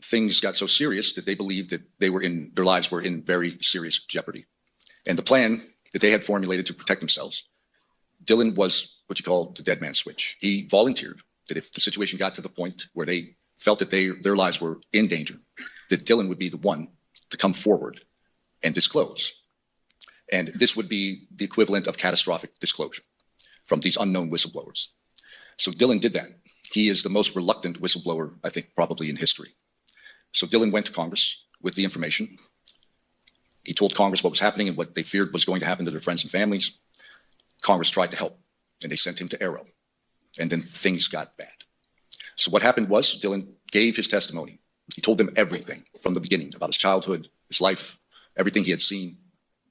things got so serious that they believed that their lives were in very serious jeopardy. And the plan that they had formulated to protect themselves, Dylan was what you call the dead man switch. He volunteered that if the situation got to the point where they felt that their lives were in danger, that Dylan would be the one to come forward and disclose. And this would be the equivalent of catastrophic disclosure from these unknown whistleblowers. So Dylan did that. He is the most reluctant whistleblower, I think, probably in history. So Dylan went to Congress with the information. He told Congress what was happening and what they feared was going to happen to their friends and families. Congress tried to help, and they sent him to Arrow. And then things got bad. So what happened was Dylan gave his testimony. He told them everything from the beginning about his childhood, his life, everything he had seen,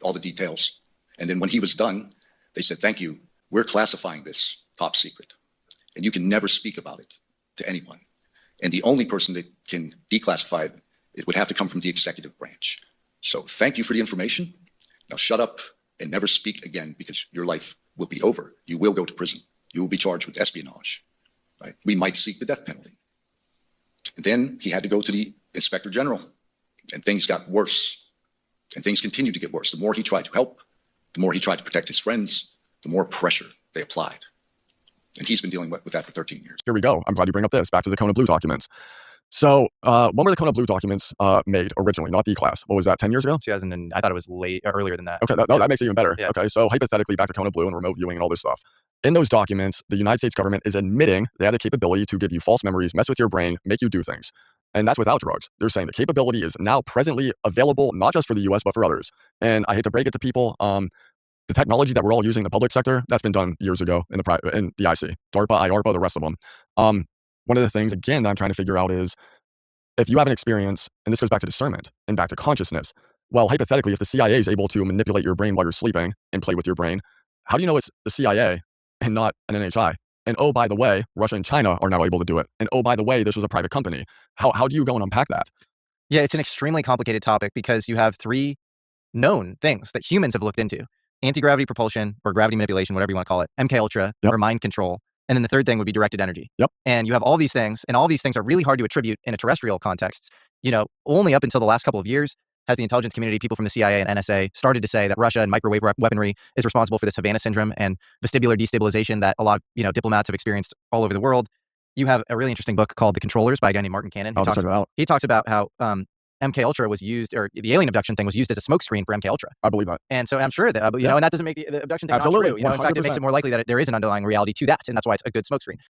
all the details. And then when he was done, they said, "Thank you. We're classifying this top secret, and you can never speak about it to anyone. And the only person that can declassify it would have to come from the executive branch. So thank you for the information. Now shut up and never speak again, because your life will be over. You will go to prison. You will be charged with espionage. Right? We might seek the death penalty." And then he had to go to the Inspector General, and things got worse. And things continued to get worse. The more he tried to help, the more he tried to protect his friends, the more pressure they applied. And he's been dealing with that for 13 years. Here we go. I'm glad you bring up this. Back to the Kona Blue documents. So when were the Kona Blue documents made originally, not D-class? What was that, 10 years ago? 2000, and I thought it was earlier than that. Okay, that makes it even better. Yeah. Okay, so hypothetically, back to Kona Blue and remote viewing and all this stuff. In those documents, the United States government is admitting they have the capability to give you false memories, mess with your brain, make you do things. And that's without drugs. They're saying the capability is now presently available, not just for the US, but for others. And I hate to break it to people, the technology that we're all using in the public sector, that's been done years ago in the IC, DARPA, IARPA, the rest of them. One of the things, again, that I'm trying to figure out is, if you have an experience, and this goes back to discernment and back to consciousness, well, hypothetically, if the CIA is able to manipulate your brain while you're sleeping and play with your brain, how do you know it's the CIA and not an NHI? And oh, by the way, Russia and China are now able to do it. And oh, by the way, this was a private company. How do you go and unpack that? Yeah, it's an extremely complicated topic because you have three known things that humans have looked into: anti-gravity propulsion, or gravity manipulation, whatever you want to call it, MK Ultra, Yep. or mind control. And then the third thing would be directed energy. Yep. And you have all these things, and all these things are really hard to attribute in a terrestrial context. You know, only up until the last couple of years has the intelligence community, people from the CIA and NSA, started to say that Russia and microwave weaponry is responsible for this Havana syndrome and vestibular destabilization that a lot of, diplomats have experienced all over the world. You have a really interesting book called The Controllers by a guy named Martin Cannon. He talks about how MK Ultra was used, or the alien abduction thing was used as a smokescreen for MK Ultra. I believe that. And so I'm sure that, and that doesn't make the abduction thing not true. In fact, it makes it more likely that there is an underlying reality to that, and that's why it's a good smokescreen.